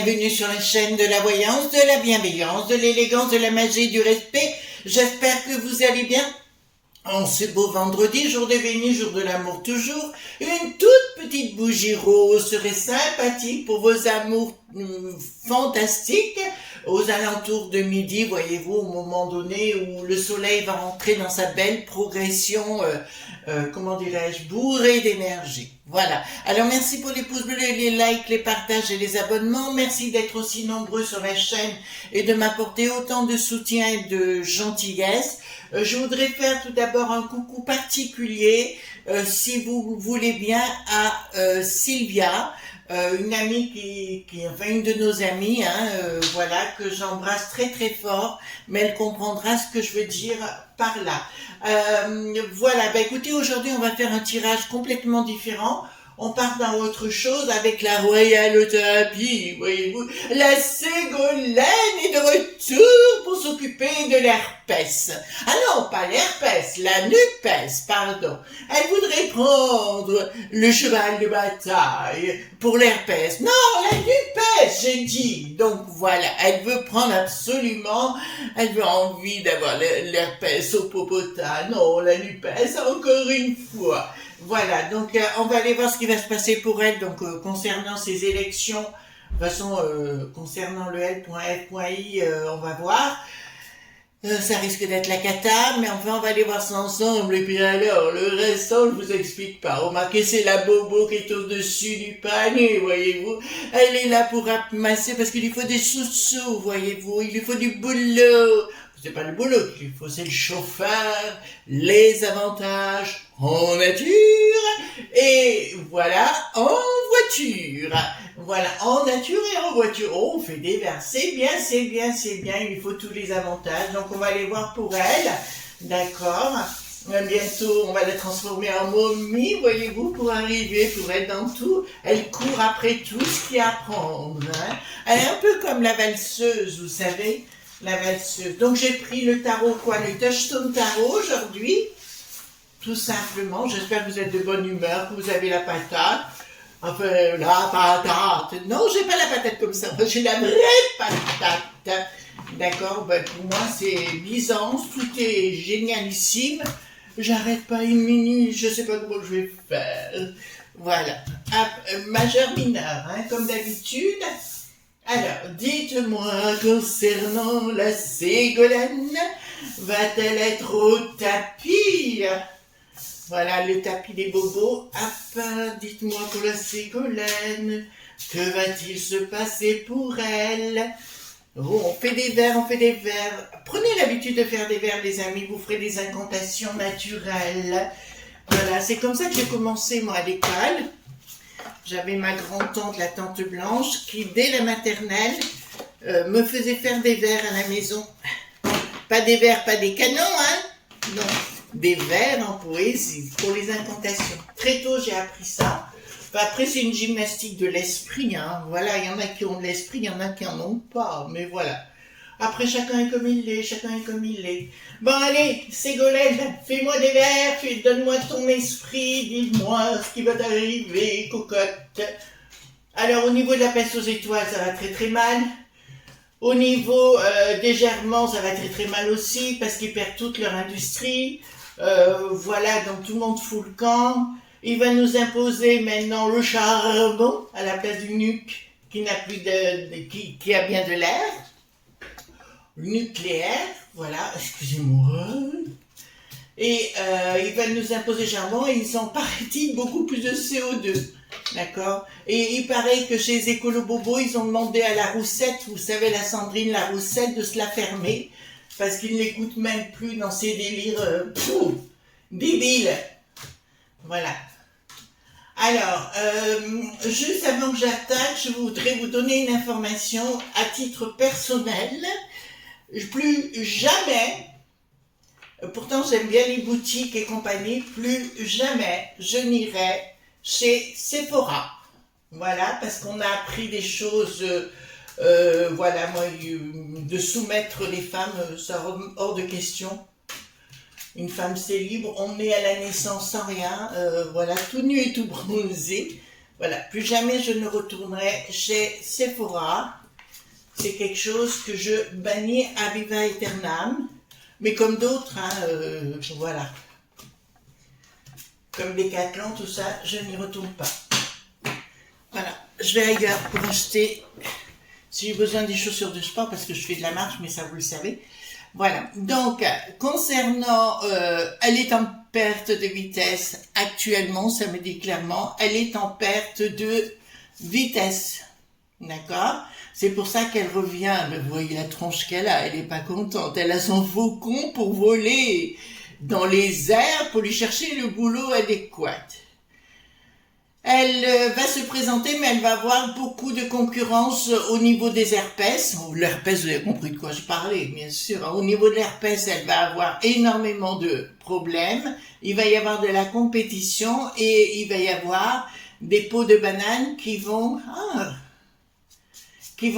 bienvenue sur la chaîne de la voyance, de la bienveillance, de l'élégance, de la magie, du respect. J'espère que vous allez bien. En ce beau vendredi, jour de Vénus, jour de l'amour toujours, une toute petite bougie rose serait sympathique pour vos amours fantastiques aux alentours de midi, voyez-vous, au moment donné où le soleil va rentrer dans sa belle progression, comment dirais-je, bourrée d'énergie. Voilà. Alors merci pour les pouces bleus, les likes, les partages et les abonnements. Merci d'être aussi nombreux sur la chaîne et de m'apporter autant de soutien et de gentillesse. Je voudrais faire tout d'abord un coucou particulier, si vous voulez bien, à Sylvia, une amie enfin une de nos amies, voilà, que j'embrasse très très fort, mais elle comprendra ce que je veux dire par là. Voilà, écoutez, aujourd'hui on va faire un tirage complètement différent. On part dans autre chose avec la royale thérapie, voyez-vous. La Ségolène est de retour pour s'occuper de l'herpès. Ah non, pas l'herpès, la nupès, pardon. Elle voudrait prendre le cheval de bataille pour l'herpès. Non, la nupès, j'ai dit. Donc voilà, elle veut prendre absolument, elle veut envie d'avoir l'herpès au popotin. Non, la nupès, encore une fois. Voilà, donc on va aller voir ce qui va se passer pour elle, donc concernant ces élections, de toute façon, concernant le L.F.I, on va voir. Ça risque d'être la cata, mais enfin on va aller voir ça ensemble, et puis alors, le reste, on ne vous explique pas. Remarquez, c'est la bobo qui est au-dessus du panier, voyez-vous. Elle est là pour ramasser, parce qu'il lui faut des sous-sous, voyez-vous, il lui faut du boulot. C'est pas le boulot qu'il lui faut, c'est le chauffeur, les avantages en nature, et voilà, en voiture. Voilà, en nature et en voiture. Oh, on fait des verres, c'est bien, c'est bien, c'est bien, il lui faut tous les avantages. Donc on va aller voir pour elle, d'accord. Bientôt, on va la transformer en momie, voyez-vous, pour arriver, pour être dans tout. Elle court après tout ce qu'il y a à prendre. Hein. Elle est un peu comme la valseuse, vous savez, la valseuse. Donc j'ai pris le tarot, le Touchstone Tarot aujourd'hui, tout simplement. J'espère que vous êtes de bonne humeur, que vous avez la patate. Enfin, la patate. Non, j'ai pas la patate comme ça. Moi, j'ai la vraie patate. D'accord, pour moi, c'est Byzance. Tout est génialissime. J'arrête pas une minute. Je sais pas comment je vais faire. Voilà. Majeur, mineur, comme d'habitude. Alors, dites-moi, concernant la Ségolène, va-t-elle être au tapis? Voilà, le tapis des bobos. Hop, dites-moi pour la Ségolène, que va-t-il se passer pour elle? Oh, on fait des vers, on fait des vers. Prenez l'habitude de faire des vers, les amis, vous ferez des incantations naturelles. Voilà, c'est comme ça que j'ai commencé, moi, à l'école. J'avais ma grand-tante, la tante Blanche, qui, dès la maternelle, me faisait faire des vers à la maison. Pas des vers, pas des canons, hein? Non. Des vers en poésie pour les incantations. Très tôt, j'ai appris ça. Enfin, après, c'est une gymnastique de l'esprit. Hein. Voilà, il y en a qui ont de l'esprit, il y en a qui en ont pas. Mais voilà. Après, chacun est comme il est, chacun est comme il est. Bon, allez, Ségolène, fais-moi des vers, donne-moi ton esprit, dis-moi ce qui va t'arriver, cocotte. Alors, au niveau de la peste aux étoiles, ça va très très mal. Au niveau des germans, ça va très très mal aussi, parce qu'ils perdent toute leur industrie. Voilà, donc tout le monde fout le camp. Il va nous imposer maintenant le charbon à la place du nuc qui n'a plus qui a bien de l'air. Nucléaire, voilà, excusez-moi. Et il va nous imposer le charbon et ils ont parti beaucoup plus de CO2. D'accord. Et il paraît que chez les écolo-bobos, ils ont demandé à la Roussette, vous savez, la Sandrine, la Roussette, de se la fermer, parce qu'ils ne l'écoutent même plus dans ses délires débiles. Voilà. Alors, juste avant que j'attaque, je voudrais vous donner une information à titre personnel. Plus jamais, pourtant j'aime bien les boutiques et compagnie, plus jamais je n'irai chez Sephora. Voilà, parce qu'on a appris des choses, voilà, moi, de soumettre les femmes, ça hors de question. Une femme c'est libre, on est à la naissance sans rien, voilà, tout nu et tout bronzé. Voilà, plus jamais je ne retournerai chez Sephora. C'est quelque chose que je bannis à viva aeternam. Mais comme d'autres, hein, voilà. Comme Decathlon, tout ça, je n'y retourne pas. Voilà, je vais ailleurs pour acheter, si j'ai besoin des chaussures de sport, parce que je fais de la marche, mais ça vous le savez. Voilà, donc concernant, elle est en perte de vitesse actuellement, ça me dit clairement, elle est en perte de vitesse, d'accord? C'est pour ça qu'elle revient, mais vous voyez la tronche qu'elle a, elle est pas contente, elle a son faucon pour voler dans les airs pour lui chercher le boulot adéquat. Elle va se présenter, mais elle va avoir beaucoup de concurrence au niveau des herpès. L'herpès, vous avez compris de quoi je parlais, bien sûr. Au niveau de l'herpès, elle va avoir énormément de problèmes. Il va y avoir de la compétition et il va y avoir des pots de bananes qui vont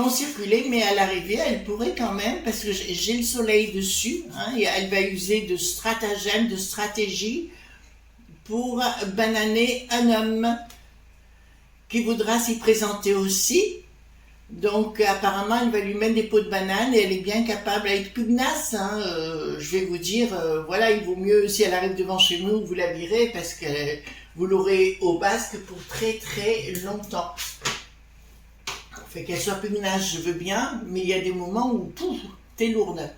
circuler, mais à l'arrivée, elle pourrait quand même, parce que j'ai le soleil dessus, hein, et elle va user de stratagèmes, de stratégies pour bananer un homme qui voudra s'y présenter aussi. Donc apparemment elle va lui mettre des pots de banane et elle est bien capable, elle est pugnace, hein, je vais vous dire, voilà, il vaut mieux si elle arrive devant chez nous, vous la virez parce que vous l'aurez au basque pour très très longtemps. Fait qu'elle soit pugnace, je veux bien, mais il y a des moments où t'es lourde.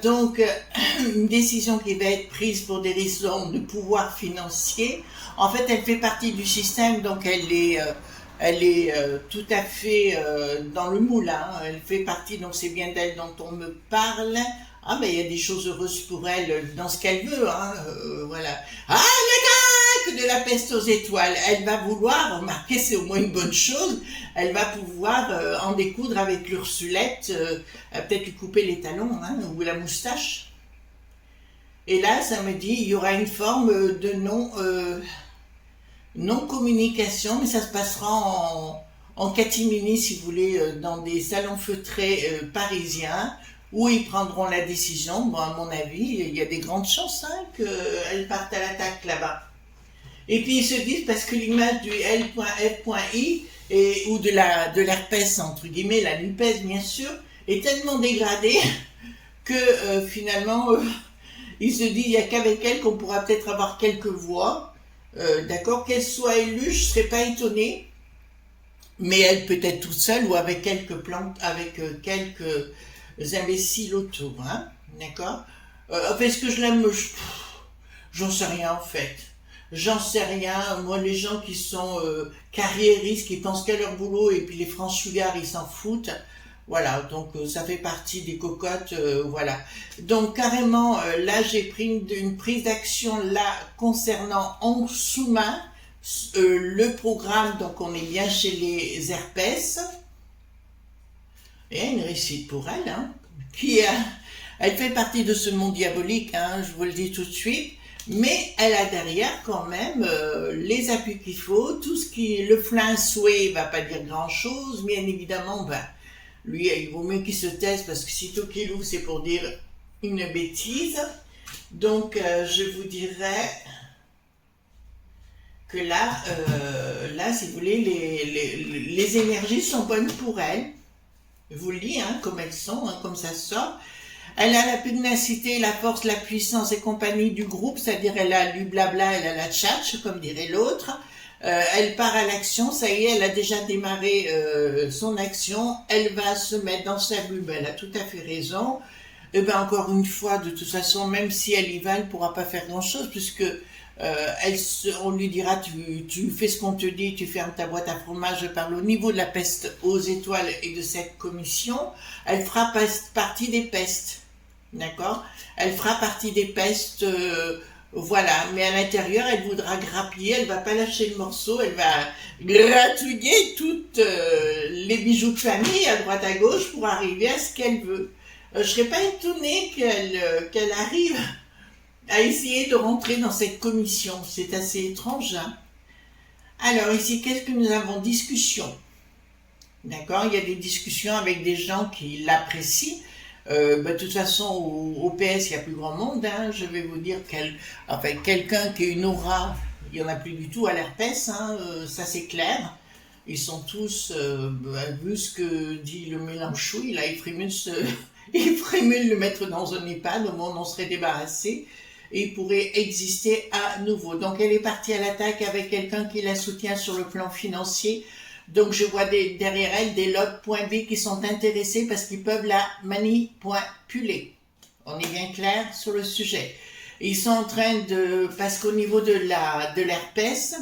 Donc, une décision qui va être prise pour des raisons de pouvoir financier. En fait, elle fait partie du système, donc elle est tout à fait dans le moule. Hein. Elle fait partie, donc c'est bien d'elle dont on me parle. Ah, mais il y a des choses heureuses pour elle dans ce qu'elle veut. Hein. Voilà. Ah, que de la peste aux étoiles. Elle va vouloir, remarquez, c'est au moins une bonne chose, elle va pouvoir en découdre avec l'Ursulette, peut-être lui couper les talons, hein, ou la moustache. Et là, ça me dit, il y aura une forme de non-communication, mais ça se passera en catimini, si vous voulez, dans des salons feutrés parisiens, où ils prendront la décision. Bon, à mon avis, il y a des grandes chances hein, qu'elles partent à l'attaque là-bas. Et puis ils se disent, parce que l'image du L.F.I, ou de l'herpès, entre guillemets, la lupèce bien sûr, est tellement dégradée que finalement, ils se disent, il n'y a qu'avec elle qu'on pourra peut-être avoir quelques voix. D'accord, qu'elle soit élue, je ne serais pas étonnée, mais elle peut être toute seule ou avec quelques plantes, avec quelques imbéciles autour, hein, d'accord. En fait, est-ce que je l'aime, j'en sais rien en fait. J'en sais rien, moi les gens qui sont carriéristes, qui pensent qu'à leur boulot et puis les franchouillards ils s'en foutent, voilà, donc ça fait partie des cocottes, voilà. Donc carrément, là j'ai pris une prise d'action là concernant en sous-main le programme, donc on est bien chez les herpès, et une réussite pour elle, hein, elle fait partie de ce monde diabolique, hein, je vous le dis tout de suite. Mais elle a derrière quand même les appuis qu'il faut, tout ce qui est le flingue souhait va pas dire grand chose, bien évidemment, ben, lui il vaut mieux qu'il se taise parce que sitôt qu'il ouvre c'est pour dire une bêtise. Donc je vous dirais que là, si vous voulez, les énergies sont bonnes pour elle. Je vous le dis, hein, comme elles sont, hein, comme ça sort. Elle a la pugnacité, la force, la puissance et compagnie du groupe, c'est-à-dire elle a du blabla, elle a la tchatch, comme dirait l'autre. Elle part à l'action, ça y est, elle a déjà démarré son action, elle va se mettre dans sa bulle, elle a tout à fait raison. Et ben encore une fois, de toute façon, même si elle y va, elle ne pourra pas faire grand-chose, puisque on lui dira, tu fais ce qu'on te dit, tu fermes ta boîte à fromage. Je parle au niveau de la peste aux étoiles et de cette commission, elle fera partie des pestes. D'accord, elle fera partie des pestes, voilà, mais à l'intérieur, elle voudra grappiller, elle va pas lâcher le morceau, elle va gratouiller toutes les bijoux de famille à droite à gauche pour arriver à ce qu'elle veut. Je serais pas étonnée qu'elle arrive à essayer de rentrer dans cette commission, c'est assez étrange, hein. Alors ici, qu'est-ce que nous avons? Discussion. D'accord, il y a des discussions avec des gens qui l'apprécient. De toute façon, au PS, il y a plus grand monde. Hein. Je vais vous dire quelqu'un qui a une aura il n'y en a plus du tout à l'herpès, hein, ça c'est clair. Ils sont tous, vu ce que dit le Mélenchouille, là, il ferait mieux, il ferait mieux de le mettre dans un EHPAD, au moins on en serait débarrassé, et il pourrait exister à nouveau. Donc elle est partie à l'attaque avec quelqu'un qui la soutient sur le plan financier. Donc je vois derrière elle des lobes.b qui sont intéressés parce qu'ils peuvent la manipuler. On est bien clair sur le sujet. Ils sont en train de, parce qu'au niveau de l'herpès,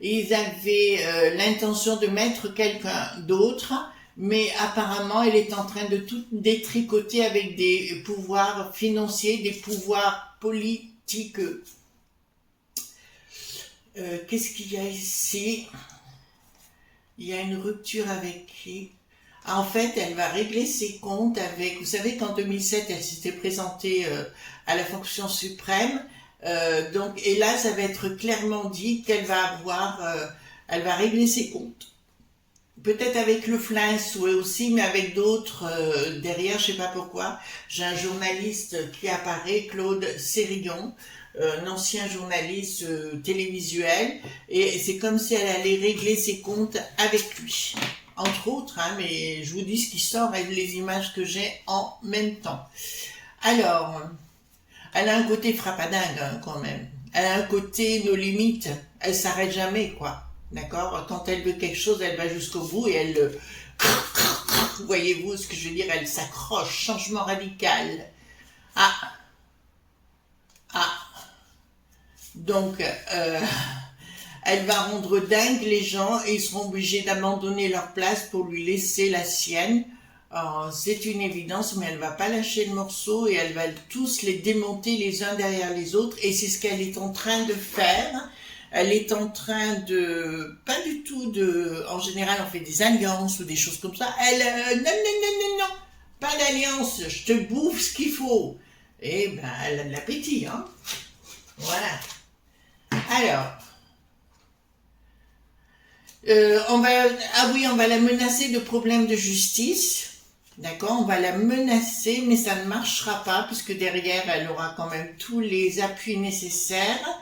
ils avaient l'intention de mettre quelqu'un d'autre, mais apparemment elle est en train de tout détricoter avec des pouvoirs financiers, des pouvoirs politiques. Qu'est-ce qu'il y a ici? Il y a une rupture avec qui? En fait, elle va régler ses comptes avec... Vous savez qu'en 2007, elle s'était présentée à la fonction suprême. Donc, et là, ça va être clairement dit qu'elle va avoir... elle va régler ses comptes. Peut-être avec le flingue aussi, mais avec d'autres derrière, je sais pas pourquoi. J'ai un journaliste qui apparaît, Claude Sérillon, un ancien journaliste télévisuel, et c'est comme si elle allait régler ses comptes avec lui. Entre autres, hein, mais je vous dis ce qui sort avec les images que j'ai en même temps. Alors, elle a un côté frappadingue hein, quand même. Elle a un côté nos limites. Elle s'arrête jamais, quoi. D'accord? Quand elle veut quelque chose, elle va jusqu'au bout et elle... Voyez-vous ce que je veux dire? Elle s'accroche. Changement radical. Ah. Ah. Donc, elle va rendre dingue les gens et ils seront obligés d'abandonner leur place pour lui laisser la sienne. C'est une évidence, mais elle va pas lâcher le morceau et elle va tous les démonter les uns derrière les autres. Et c'est ce qu'elle est en train de faire. Elle est en train de... Pas du tout de... En général, on fait des alliances ou des choses comme ça. Elle... non, non, non, non, non. Pas d'alliance. Je te bouffe ce qu'il faut. Et ben, elle a de l'appétit, hein. Voilà. Alors... on va la menacer de problèmes de justice. D'accord, on va la menacer, mais ça ne marchera pas, puisque derrière, elle aura quand même tous les appuis nécessaires.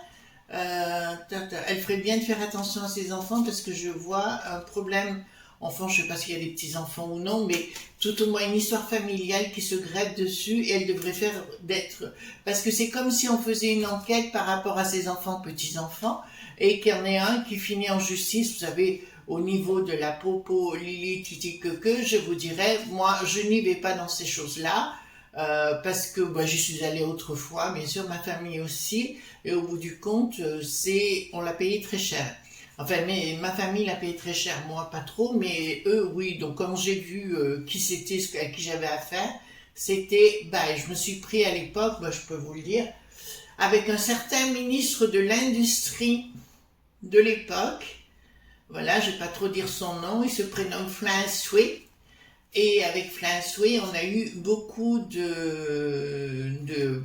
Elle ferait bien de faire attention à ses enfants, parce que je vois un problème, enfant, je ne sais pas s'il y a des petits-enfants ou non, mais tout au moins une histoire familiale qui se greffe dessus, et elle devrait faire d'être... Parce que c'est comme si on faisait une enquête par rapport à ses enfants, petits-enfants, et qu'il y en ait un qui finit en justice, vous savez... Au niveau de la popo, Lili, Titi, que je vous dirais, moi, je n'y vais pas dans ces choses-là, parce que j'y suis allée autrefois, bien sûr, ma famille aussi, et au bout du compte, on l'a payé très cher. Enfin, mais ma famille l'a payé très cher, moi pas trop, mais eux, oui. Donc, quand j'ai vu qui c'était, à qui j'avais affaire, c'était, je me suis pris à l'époque, je peux vous le dire, avec un certain ministre de l'Industrie de l'époque. Voilà, je ne vais pas trop dire son nom, il se prénomme François. Et avec François, on a eu beaucoup de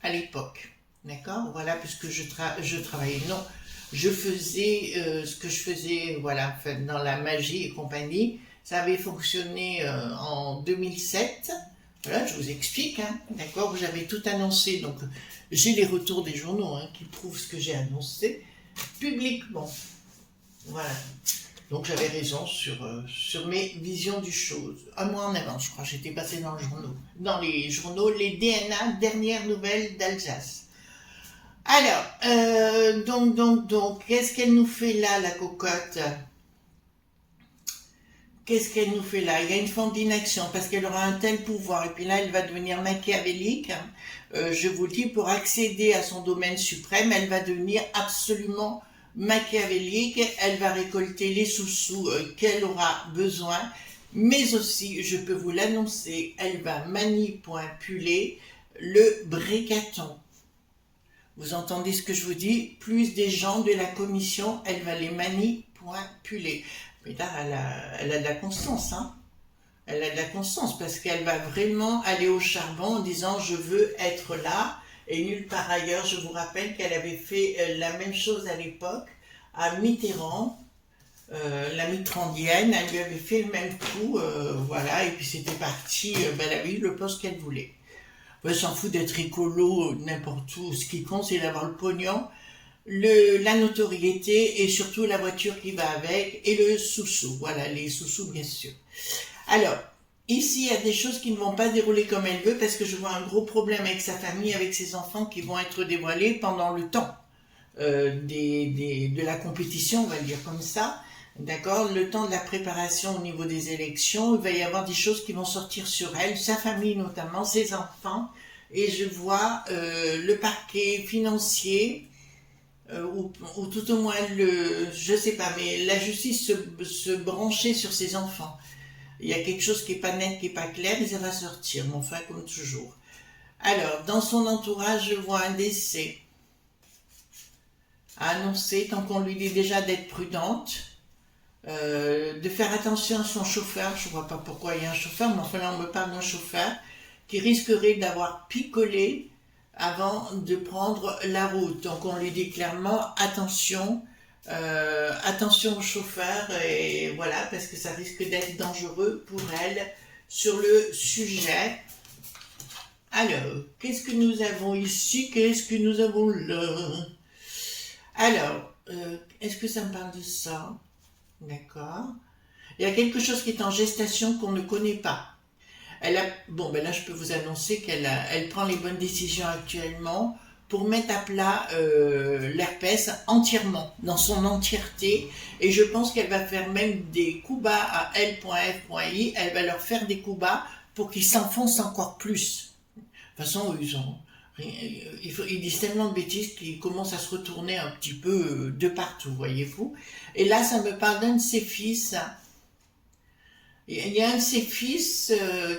à l'époque. D'accord? Voilà, puisque je travaillais. Non, je faisais ce que je faisais, voilà, dans la magie et compagnie. Ça avait fonctionné en 2007. Voilà, je vous explique, hein, d'accord? J'avais tout annoncé, donc j'ai les retours des journaux hein, qui prouvent ce que j'ai annoncé publiquement. Voilà. Donc j'avais raison sur mes visions du chose. Un mois en avance, je crois, j'étais passé dans les journaux, les DNA, dernières nouvelles d'Alsace. Alors, donc, qu'est-ce qu'elle nous fait là, la cocotte? Qu'est-ce qu'elle nous fait là? Il y a une forme d'inaction, parce qu'elle aura un tel pouvoir, et puis là, elle va devenir machiavélique. Je vous le dis, pour accéder à son domaine suprême, elle va devenir absolument machiavélique, elle va récolter les sous-sous qu'elle aura besoin, mais aussi, je peux vous l'annoncer, elle va manipuler le bricaton. Vous entendez ce que je vous dis? Plus des gens de la commission, elle va les manipuler. Mais là, elle a de la constance, hein. Elle a de la constance, parce qu'elle va vraiment aller au charbon en disant « je veux être là ». Et nulle part ailleurs, je vous rappelle qu'elle avait fait la même chose à l'époque, à Mitterrand, la Mitterrandienne, elle lui avait fait le même coup, voilà, et puis c'était parti, elle avait eu le poste qu'elle voulait. Elle s'en fout d'être écolo, n'importe où, ce qui compte c'est d'avoir le pognon, la notoriété et surtout la voiture qui va avec et le sous-sous. Voilà, les sous-sous bien sûr. Alors, ici, il y a des choses qui ne vont pas se dérouler comme elle veut parce que je vois un gros problème avec sa famille, avec ses enfants qui vont être dévoilés pendant le temps de la compétition, on va le dire comme ça. D'accord, le temps de la préparation au niveau des élections, il va y avoir des choses qui vont sortir sur elle, sa famille notamment, ses enfants, et je vois le parquet financier, ou tout au moins je sais pas, mais la justice se brancher sur ses enfants. Il y a quelque chose qui est pas net, qui est pas clair, et ça va sortir, mais enfin comme toujours. Alors, dans son entourage, je vois un décès à annoncer, tant qu'on lui dit déjà d'être prudente. De faire attention à son chauffeur, je ne vois pas pourquoi il y a un chauffeur, mais enfin là on me parle d'un chauffeur qui risquerait d'avoir picolé avant de prendre la route. Donc on lui dit clairement attention, attention au chauffeur, et voilà, parce que ça risque d'être dangereux pour elle sur le sujet. Alors, qu'est-ce que nous avons ici? Qu'est-ce que nous avons là? Alors, est-ce que ça me parle de ça? D'accord. Il y a quelque chose qui est en gestation qu'on ne connaît pas. Bon, ben là, je peux vous annoncer elle prend les bonnes décisions actuellement pour mettre à plat l'herpès entièrement, dans son entièreté. Et je pense qu'elle va faire même des coups bas à L.F.I. Elle va leur faire des coups bas pour qu'ils s'enfoncent encore plus. De toute façon, ils disent tellement de bêtises qu'ils commencent à se retourner un petit peu de partout, voyez-vous. Et là, ça me parle d'un de ses fils. Il y a un de ses fils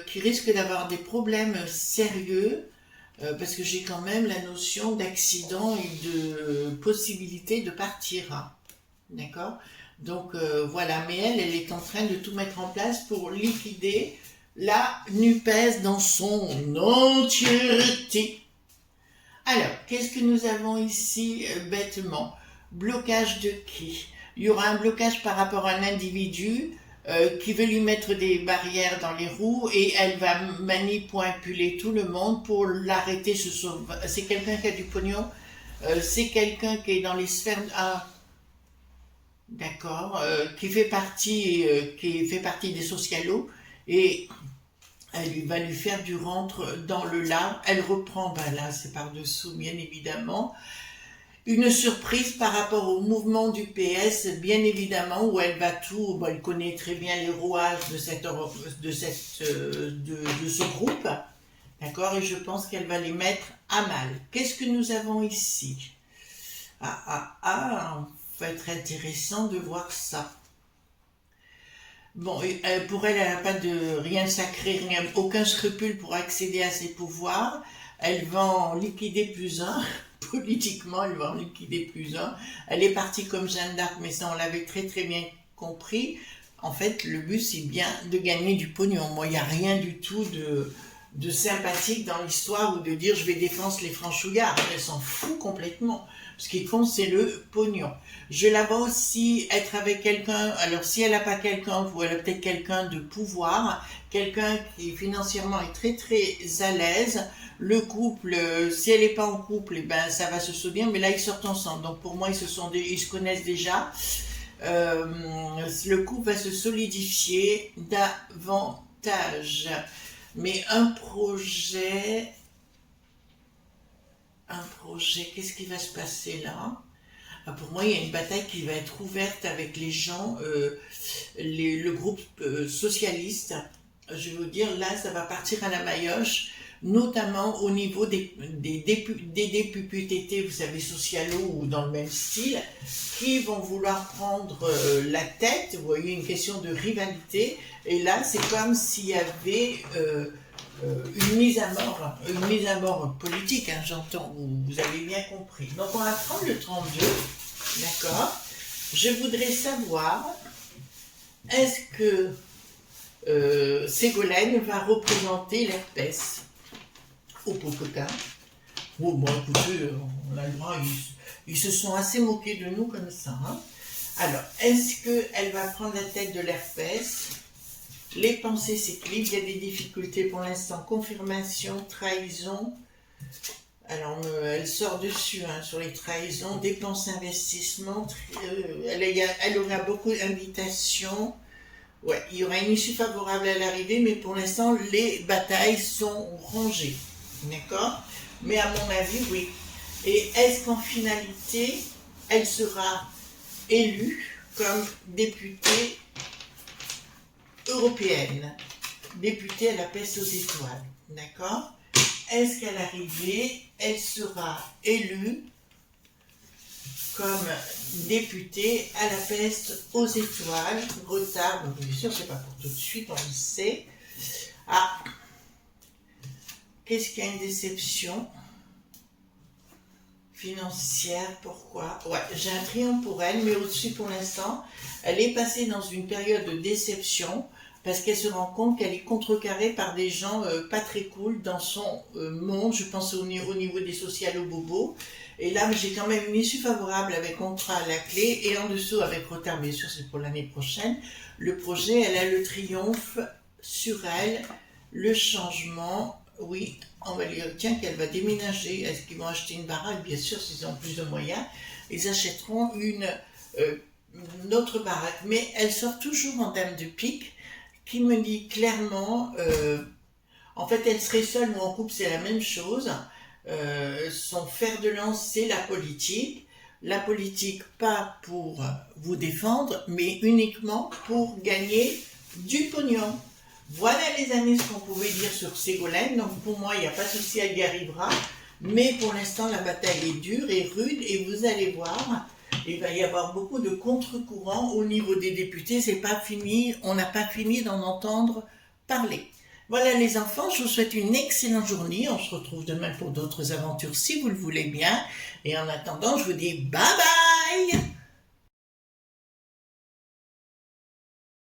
qui risque d'avoir des problèmes sérieux, parce que j'ai quand même la notion d'accident et de possibilité de partir. D'accord? Donc voilà, mais elle est en train de tout mettre en place pour liquider la NUPES dans son entièreté. Alors, qu'est-ce que nous avons ici bêtement? Blocage de qui? Il y aura un blocage par rapport à un individu qui veut lui mettre des barrières dans les roues et elle va manipuler tout le monde pour l'arrêter. C'est quelqu'un qui a du pognon, c'est quelqu'un qui est dans les sphères... Ah, d'accord, qui fait partie des socialos et... Elle va lui faire du rentre dans le lard. Elle reprend, ben là, c'est par-dessous, bien évidemment. Une surprise par rapport au mouvement du PS, bien évidemment, où elle va tout, elle connaît très bien les rouages de ce groupe. D'accord? Et je pense qu'elle va les mettre à mal. Qu'est-ce que nous avons ici? Ça va être intéressant de voir ça. Bon, pour elle, elle n'a pas de rien de sacré, aucun scrupule pour accéder à ses pouvoirs. Elle va en liquider plus un. Politiquement, elle va en liquider plus un. Elle est partie comme Jeanne d'Arc, mais ça, on l'avait très très bien compris. En fait, le but, c'est bien de gagner du pognon. Moi, il n'y a rien du tout de sympathique dans l'histoire ou de dire je vais défendre les franchouillards. Elle s'en fout complètement. Ce qui compte, c'est le pognon. Je la vois aussi être avec quelqu'un, alors si elle n'a pas quelqu'un, ou elle a peut-être quelqu'un de pouvoir, quelqu'un qui financièrement est très très à l'aise. Le couple, si elle n'est pas en couple, ben ça va se soutenir, mais là ils sortent ensemble. Donc pour moi, ils se connaissent déjà. Le couple va se solidifier davantage. Mais un projet, qu'est-ce qui va se passer là? Pour moi, il y a une bataille qui va être ouverte avec les gens, le groupe socialiste. Je vais vous dire, là, ça va partir à la maillotche, notamment au niveau des députés, vous savez, socialos ou dans le même style, qui vont vouloir prendre la tête. Vous voyez, une question de rivalité. Et là, c'est comme s'il y avait... une mise à mort politique, hein, j'entends, vous avez bien compris. Donc on va prendre le 32, d'accord? Je voudrais savoir, est-ce que Ségolène va représenter l'herpès au Popotin? Oh, bon, écoutez, on a le droit, ils se sont assez moqués de nous comme ça. Hein. Alors, est-ce qu'elle va prendre la tête de l'herpès? Les pensées s'équilibrent, il y a des difficultés pour l'instant, confirmation, trahison. Alors, elle sort dessus hein, sur les trahisons, dépenses, investissements. Elle aura beaucoup d'invitations. Ouais, il y aura une issue favorable à l'arrivée, mais pour l'instant, les batailles sont rangées. D'accord? Mais à mon avis, oui. Et est-ce qu'en finalité, elle sera élue comme députée européenne, députée à la peste aux étoiles? D'accord? Est-ce qu'à l'arrivée, elle sera élue comme députée à la peste aux étoiles? Retard, donc bien sûr, c'est pas pour tout de suite, on le sait. Ah, qu'est-ce qu'il y a une déception financière? Pourquoi? Ouais, j'ai un triomphe pour elle, mais au-dessus pour l'instant, elle est passée dans une période de déception parce qu'elle se rend compte qu'elle est contrecarrée par des gens pas très cool dans son monde. Je pense au niveau des sociales au bobo. Et là, j'ai quand même une issue favorable avec contrat à la clé et en dessous avec retard, bien sûr, c'est pour l'année prochaine. Le projet, elle a le triomphe sur elle, le changement. Oui, on va lui dire, tiens, qu'elle va déménager. Est-ce qu'ils vont acheter une baraque? Bien sûr, s'ils ont plus de moyens, ils achèteront une autre baraque. Mais elle sort toujours en dame de pique, qui me dit clairement, en fait, elle serait seule ou en couple, c'est la même chose. Son fer de lance, c'est la politique. La politique, pas pour vous défendre, mais uniquement pour gagner du pognon. Voilà les amis ce qu'on pouvait dire sur Ségolène. Donc pour moi, il n'y a pas de souci, elle y arrivera. Mais pour l'instant, la bataille est dure et rude et vous allez voir, il va y avoir beaucoup de contre-courants au niveau des députés. C'est pas fini, on n'a pas fini d'en entendre parler. Voilà les enfants, je vous souhaite une excellente journée. On se retrouve demain pour d'autres aventures si vous le voulez bien. Et en attendant, je vous dis bye bye!